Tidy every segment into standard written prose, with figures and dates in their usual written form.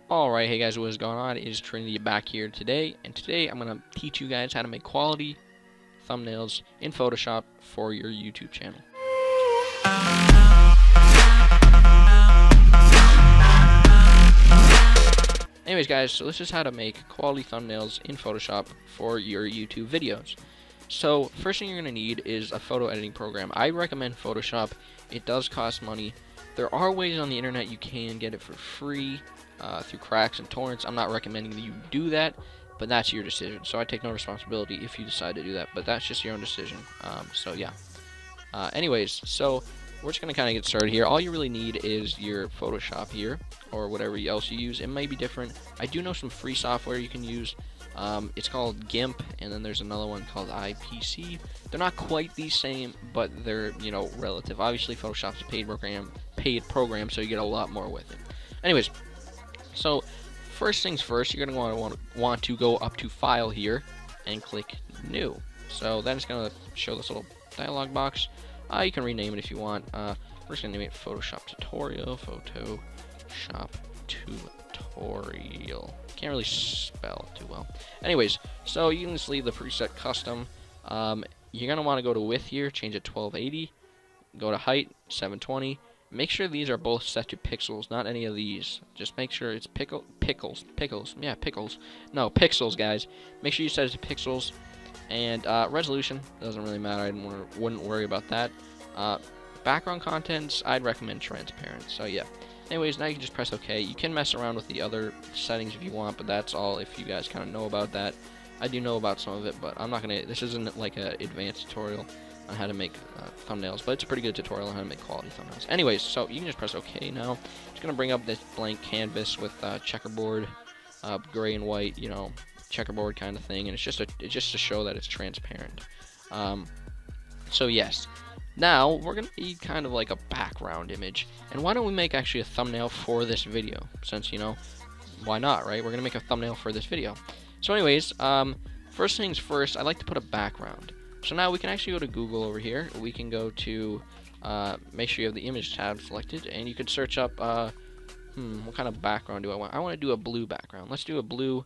Alright, hey guys, what is going on? It is Trinity back here today, and today I'm going to teach you guys how to make quality thumbnails in Photoshop for your YouTube channel. Anyways guys, so this is how to make quality thumbnails in Photoshop for your YouTube videos. So first thing you're going to need is a photo editing program. I recommend Photoshop. It does cost money. There are ways on the internet you can get it for free. Through cracks and torrents. I'm not recommending that you do that, but that's your decision. So I take no responsibility if you decide to do that, but that's just your own decision. So yeah. Anyways, so we're just gonna kind of get started here. All you really need is your Photoshop here, or whatever else you use. It may be different. I do know some free software you can use. It's called GIMP, and then there's another one called IPC. They're not quite the same, but they're, you know, relative. Obviously, Photoshop's a paid program, so you get a lot more with it. Anyways. So, first things first, you're going to want to go up to File here and click New. So then it's going to show this little dialog box. You can rename it if you want. We're just going to name it Photoshop Tutorial. Photoshop Tutorial. Can't really spell too well. Anyways, so you can just leave the preset custom. You're going to want to go to width here, change it to 1280. Go to height, 720. Make sure these are both set to pixels, not any of these. Just make sure it's pickles. Yeah, pickles. No, pixels, guys. Make sure you set it to pixels. And resolution doesn't really matter. I wouldn't worry about that. Background contents, I'd recommend transparent. So yeah. Anyways, now you can just press OK. You can mess around with the other settings if you want, but that's all if you guys kind of know about that. I do know about some of it, but I'm not gonna. This isn't like an advanced tutorial on how to make thumbnails, but it's a pretty good tutorial on how to make quality thumbnails. Anyways, so you can just press OK now. It's going to bring up this blank canvas with checkerboard, gray and white, you know, checkerboard kind of thing, and it's just to show that it's transparent. So yes, now we're going to need kind of like a background image, and why don't we make actually a thumbnail for this video, since, you know, why not, right? We're going to make a thumbnail for this video. So anyways, first things first, I like to put a background. So now we can actually go to Google over here. We can go to, make sure you have the image tab selected, and you can search up, what kind of background do I want? I want to do a blue background. Let's do a blue.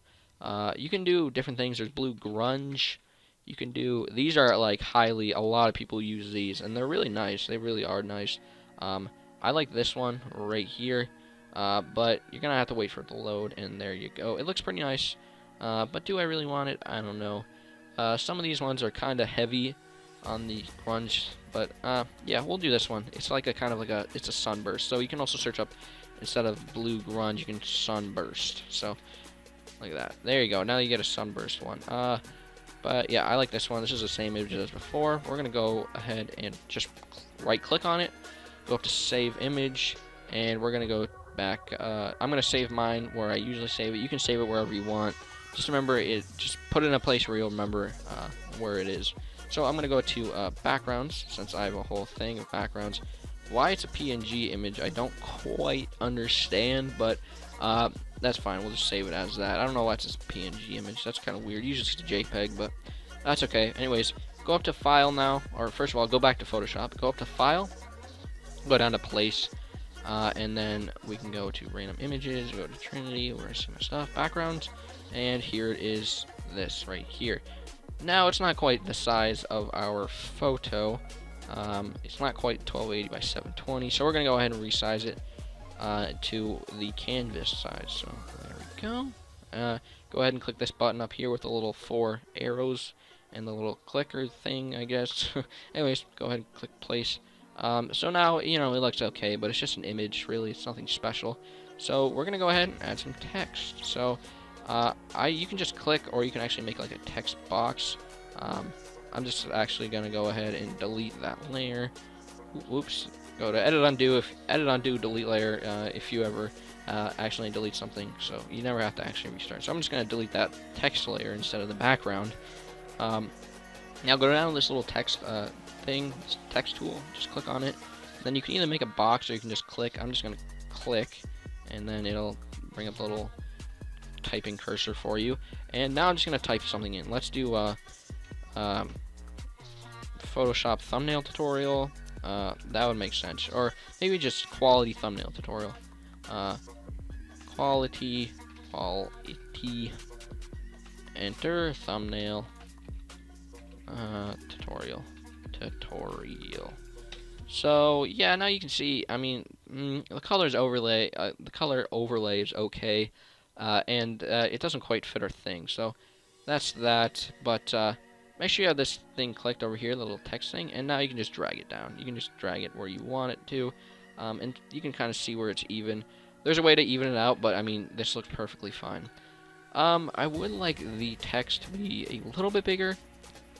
You can do different things. There's blue grunge. You can do, these are like a lot of people use these, and they're really nice. They really are nice. I like this one right here, but you're going to have to wait for it to load, and there you go. It looks pretty nice, but do I really want it? I don't know. Some of these ones are kind of heavy on the grunge, but yeah, we'll do this one. It's like it's a sunburst. So you can also search up, instead of blue grunge, you can sunburst. So like that. There you go. Now you get a sunburst one. But yeah, I like this one. This is the same image as before. We're gonna go ahead and just right-click on it, go up to Save Image, and we're gonna go back. I'm gonna save mine where I usually save it. You can save it wherever you want. Just remember it. Just put it in a place where you'll remember where it is. So I'm gonna go to backgrounds, since I have a whole thing of backgrounds. Why it's a PNG image, I don't quite understand, but that's fine. We'll just save it as that. I don't know why it's a PNG image. That's kind of weird. Usually it's a JPEG, but that's okay. Anyways, go up to File now, or first of all, go back to Photoshop. Go up to File, go down to Place, and then we can go to Random Images. Go to Trinity. Where's some stuff? Backgrounds. And here it is, this right here. Now it's not quite the size of our photo. It's not quite 1280 by 720, so we're gonna go ahead and resize it to the canvas size. So there we go. Go ahead and click this button up here with the little 4 arrows and the little clicker thing, I guess. Anyways, go ahead and click place. So now, you know, it looks okay, but it's just an image, really. It's nothing special. So we're gonna go ahead and add some text. So you can just click, or you can actually make like a text box. I'm just actually gonna go ahead and delete that layer. Whoops. Go to edit undo, delete layer if you ever accidentally delete something. So you never have to actually restart. So I'm just gonna delete that text layer instead of the background. Now go down to this little text thing, this text tool. Just click on it. Then you can either make a box or you can just click. I'm just gonna click, and then it'll bring up the little typing cursor for you. And now I'm just gonna type something in. Let's do Photoshop thumbnail tutorial. That would make sense. Or maybe just quality thumbnail tutorial. Qualitiy, enter thumbnail, tutorial. So yeah, now you can see. I mean, the color overlay is okay, and it doesn't quite fit our thing. So that's that. But make sure you have this thing clicked over here, the little text thing, and now you can just drag it down. You can just drag it where you want it to, and you can kind of see where it's even. There's a way to even it out, but I mean, this looks perfectly fine. I would like the text to be a little bit bigger.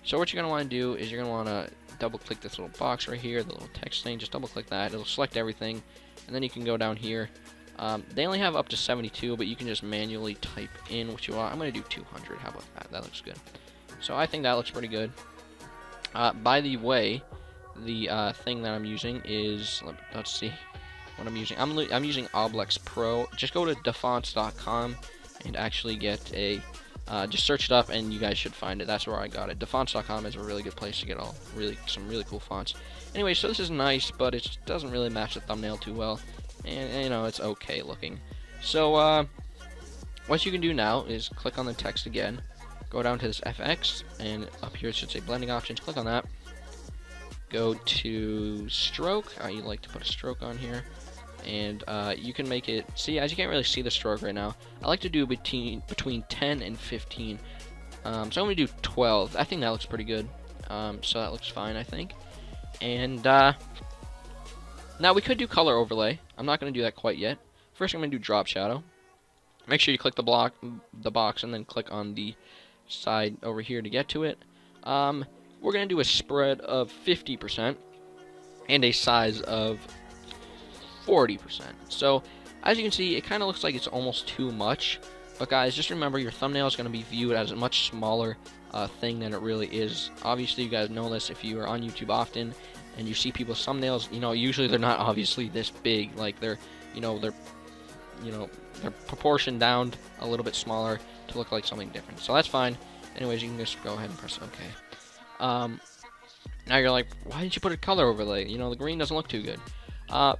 So what you're going to want to do is you're going to want to double click this little box right here, the little text thing, just double click that. It'll select everything, and then you can go down here. They only have up to 72, but you can just manually type in what you want. I'm going to do 200. How about that? That looks good. So I think that looks pretty good. By the way, the thing that I'm using is, let's see what I'm using. I'm using Oblex Pro. Just go to defonts.com and actually get a just search it up and you guys should find it. That's where I got it. Defonts.com is a really good place to get some really cool fonts. Anyway, so this is nice, but it doesn't really match the thumbnail too well, and you know, it's okay looking. So what you can do now is click on the text again, go down to this FX, and up here it should say blending options. Click on that. Go to stroke. You like to put a stroke on here. And you can make it, see, as you can't really see the stroke right now, I like to do between 10 and 15. So I'm going to do 12. I think that looks pretty good. So that looks fine, I think. And now we could do color overlay. I'm not going to do that quite yet. First I'm going to do drop shadow. Make sure you click the box and then click on the side over here to get to it. We're going to do a spread of 50% and a size of 40%. So as you can see, it kind of looks like it's almost too much, but guys, just remember your thumbnail is going to be viewed as a much smaller thing than it really is. Obviously you guys know this if you are on YouTube often and you see people's thumbnails, you know, usually they're not obviously this big, like they're proportioned down a little bit smaller to look like something different. So that's fine. Anyways, you can just go ahead and press OK. Now you're like, why didn't you put a color overlay? You know, the green doesn't look too good.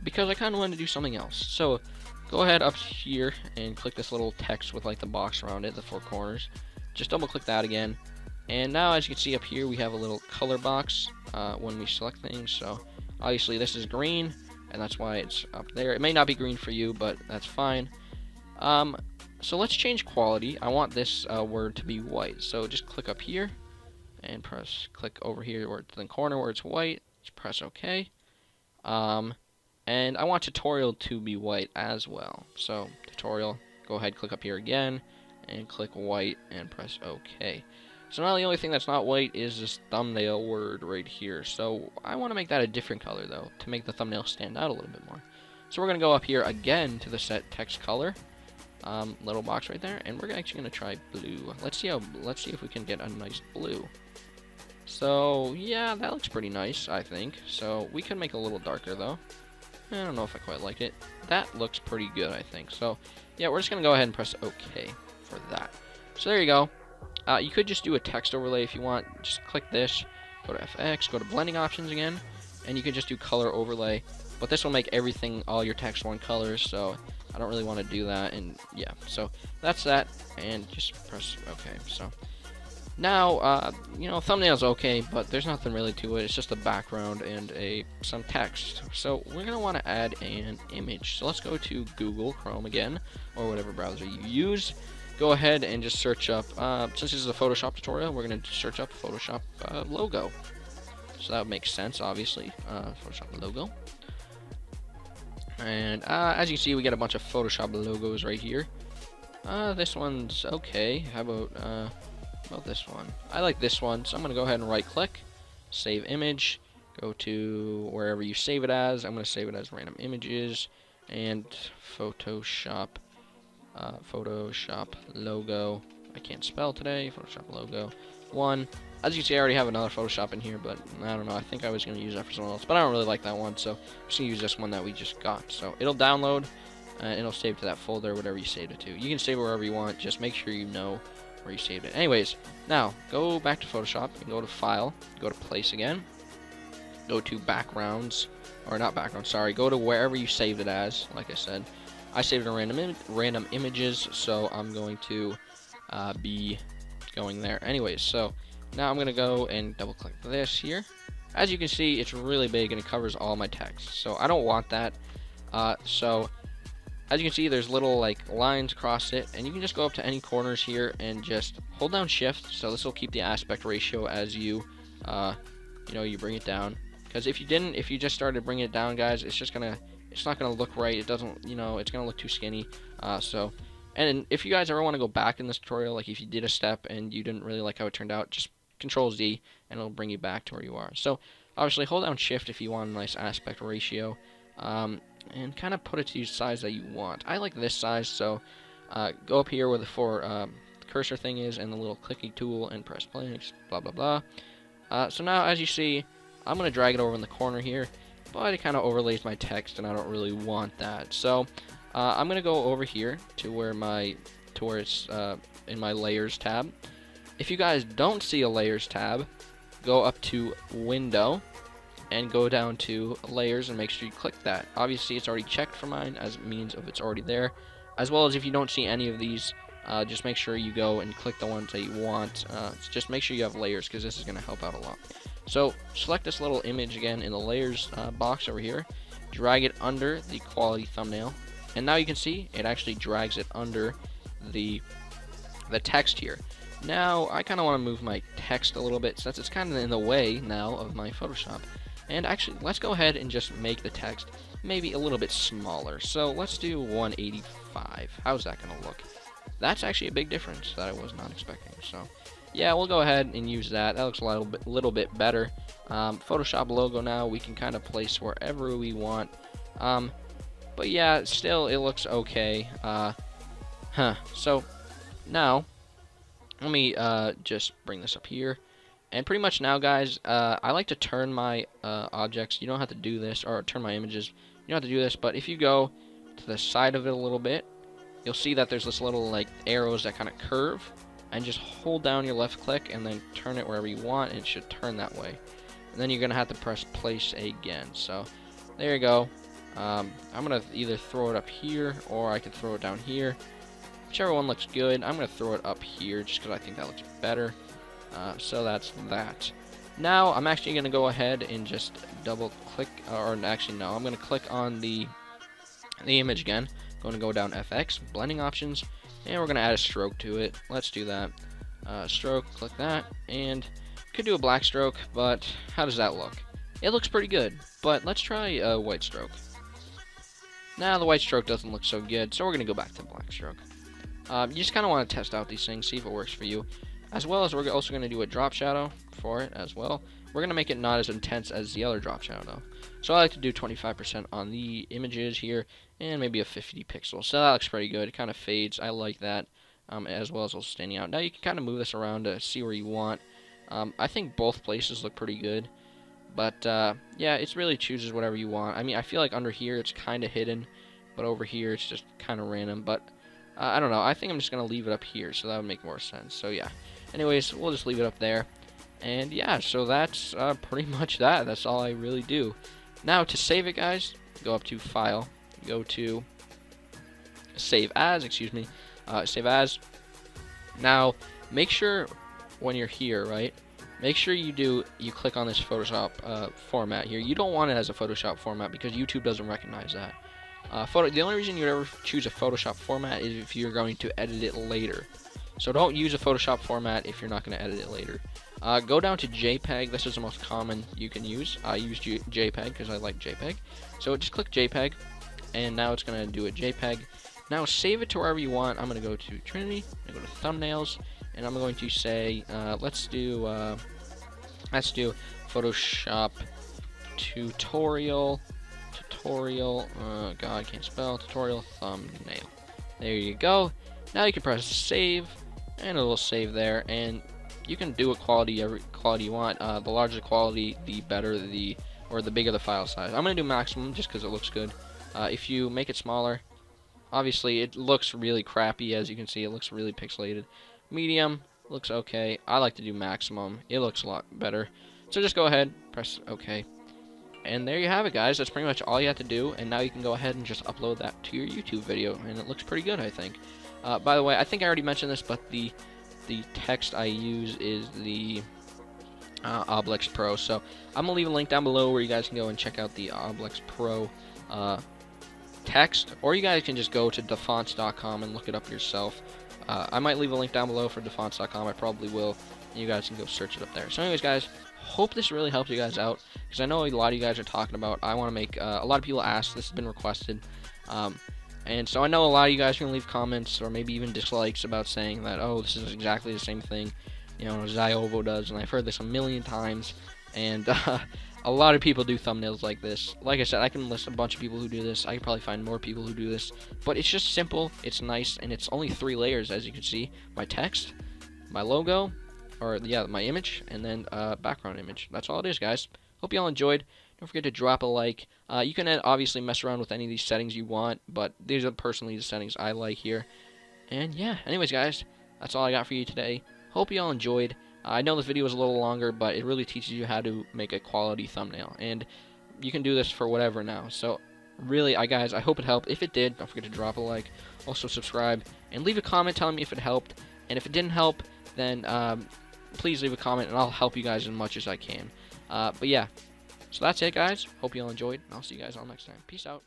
Because I kind of wanted to do something else. So go ahead up here and click this little text with like the box around it, the four corners. Just double click that again. And now as you can see up here, we have a little color box when we select things. So obviously this is green, and that's why it's up there. It may not be green for you, but that's fine. So let's change quality. I want this word to be white. So just click up here and click over here where it's in the corner where it's white. Just press OK. And I want tutorial to be white as well. So tutorial, go ahead, click up here again, and click white, and press OK. So now the only thing that's not white is this thumbnail word right here. So I want to make that a different color though, to make the thumbnail stand out a little bit more. So we're going to go up here again to the set text color, little box right there, and we're actually going to try blue. Let's see if we can get a nice blue. So yeah, that looks pretty nice, I think. So we can make it a little darker though. I don't know if I quite like it. That looks pretty good, I think. So yeah, we're just gonna go ahead and press OK for that. So there you go. You could just do a text overlay if you want. Just click this, go to FX, go to blending options again, and you can just do color overlay. But this will make everything, all your text one color, so I don't really want to do that. And yeah, so that's that, and just press OK. So now, you know, thumbnail's okay, but there's nothing really to it. It's just a background and some text. So we're gonna want to add an image. So let's go to Google Chrome again, or whatever browser you use. Go ahead and just search up. Since this is a Photoshop tutorial, we're gonna search up Photoshop logo. So that would make sense, obviously. Photoshop logo. And as you can see, we get a bunch of Photoshop logos right here. This one's okay. How about this one? I like this one, so I'm gonna go ahead and right click, save image, go to wherever you save it as. I'm gonna save it as random images, and Photoshop logo. I can't spell today. Photoshop logo 1. As you can see, I already have another Photoshop in here, but I don't know. I think I was gonna use that for someone else, but I don't really like that one, so I'm just gonna use this one that we just got. So it'll download, and it'll save to that folder, whatever you saved it to. You can save it wherever you want. Just make sure you know where you saved it. Anyways, now go back to Photoshop and go to File, go to Place again, go to Backgrounds, or not background, sorry, go to wherever you saved it as, like I said, I saved in random images, so I'm going to be going there. Anyways, so now I'm going to go and double click this here. As you can see, it's really big and it covers all my text, so I don't want that. So as you can see, there's little like lines across it, and you can just go up to any corners here and just hold down shift. So this will keep the aspect ratio as you you bring it down. Because if you just started bringing it down, guys, it's not gonna look right. It doesn't, it's gonna look too skinny. And if you guys ever want to go back in this tutorial, like if you did a step and you didn't really like how it turned out, just Control Z and it'll bring you back to where you are. So obviously hold down shift if you want a nice aspect ratio, and kind of put it to the size that you want. I like this size, so go up here where the cursor thing is and the little clicky tool and press play, blah blah blah. So now as you see, I'm gonna drag it over in the corner here, but it kind of overlays my text and I don't really want that. So I'm gonna go over here to where it's in my layers tab. If you guys don't see a layers tab, go up to window and go down to layers and make sure you click that. Obviously it's already checked for mine, as it means if it's already there. As well as if you don't see any of these, just make sure you go and click the ones that you want. Just make sure you have layers, because this is going to help out a lot. So select this little image again in the layers box over here, drag it under the quality thumbnail, and now you can see it actually drags it under the text here. Now I kind of want to move my text a little bit since it's kind of in the way now of my Photoshop. And actually, let's go ahead and just make the text maybe a little bit smaller. So let's do 185. How's that going to look? That's actually a big difference that I was not expecting. So yeah, we'll go ahead and use that. That looks a little bit better. Photoshop logo now we can kind of place wherever we want. But yeah, still it looks okay. So now let me just bring this up here. And pretty much now, guys, I like to turn my objects. You don't have to do this, or turn my images. You don't have to do this, but if you go to the side of it a little bit, you'll see that there's this little like arrows that kind of curve, and just hold down your left click and then turn it wherever you want, and it should turn that way. And then you're gonna have to press place again. So there you go. I'm gonna either throw it up here or I could throw it down here. Whichever one looks good. I'm gonna throw it up here just because I think that looks better. So that's that. Now I'm actually going to go ahead and just double click, or actually no, I'm going to click on the image again. Going to go down FX, blending options, and we're going to add a stroke to it. Let's do that. Stroke, click that, and could do a black stroke, but how does that look? It looks pretty good, but let's try a white stroke. Now the white stroke doesn't look so good, so we're going to go back to black stroke. You just kind of want to test out these things, see if it works for you. As well as we're also going to do a drop shadow for it as well. We're going to make it not as intense as the other drop shadow though. So I like to do 25% on the images here and maybe a 50 pixels. So that looks pretty good. It kind of fades. I like that, as well as also standing out. Now you can kind of move this around to see where you want. I think both places look pretty good. But yeah, it really chooses whatever you want. I mean, I feel like under here it's kind of hidden, but over here it's just kind of random. But I don't know. I think I'm just going to leave it up here, so that would make more sense. So yeah. Anyways, we'll just leave it up there. And yeah, so that's pretty much that. That's all I really do. Now, to save it, guys, go up to File. Go to Save As, Save As. Now, make sure when you're here, right, make sure you click on this Photoshop format here. You don't want it as a Photoshop format because YouTube doesn't recognize that. The only reason you'd ever choose a Photoshop format is if you're going to edit it later. So don't use a Photoshop format if you're not going to edit it later. Go down to JPEG. This is the most common you can use. I use JPEG because I like JPEG. So just click JPEG, and now it's going to do a JPEG. Now save it to wherever you want. I'm going to go to Trinity, I'm going to go to Thumbnails, and I'm going to say, let's do Photoshop tutorial, God, I can't spell, tutorial thumbnail. There you go. Now you can press save, and it will save there, and you can do what quality you want. The larger the quality, the better the bigger the file size. I'm gonna do maximum just because it looks good. If you make it smaller, obviously it looks really crappy. As you can see, it looks really pixelated. Medium looks okay. I like to do maximum. It looks a lot better. So just go ahead, press OK. And there you have it, guys. That's pretty much all you have to do, and now you can go ahead and just upload that to your YouTube video, and it looks pretty good, I think. By the way, I think I already mentioned this, but the text I use is the Oblex Pro, so I'm gonna leave a link down below where you guys can go and check out the Oblex Pro text, or you guys can just go to defonts.com and look it up yourself. I might leave a link down below for defonts.com. I probably will. You guys can go search it up there. So anyways, guys, hope this really helped you guys out, because I know a lot of you guys are talking about, I want to make, a lot of people ask, this has been requested, and so I know a lot of you guys are going to leave comments, or maybe even dislikes about saying that, oh, this is exactly the same thing, you know, Ziovo does, and I've heard this a million times, and, a lot of people do thumbnails like this. Like I said, I can list a bunch of people who do this. I can probably find more people who do this. But it's just simple, it's nice, and it's only 3 layers, as you can see. My text, my logo, or yeah, my image, and then background image. That's all it is, guys. Hope you all enjoyed. Don't forget to drop a like. You can obviously mess around with any of these settings you want, but these are personally the settings I like here. And yeah, anyways, guys, that's all I got for you today. Hope you all enjoyed. I know this video was a little longer, but it really teaches you how to make a quality thumbnail, and you can do this for whatever now. So really, guys, I hope it helped. If it did, don't forget to drop a like, also subscribe, and leave a comment telling me if it helped. And if it didn't help, then please leave a comment, and I'll help you guys as much as I can. But yeah, so that's it, guys. Hope you all enjoyed, and I'll see you guys all next time. Peace out.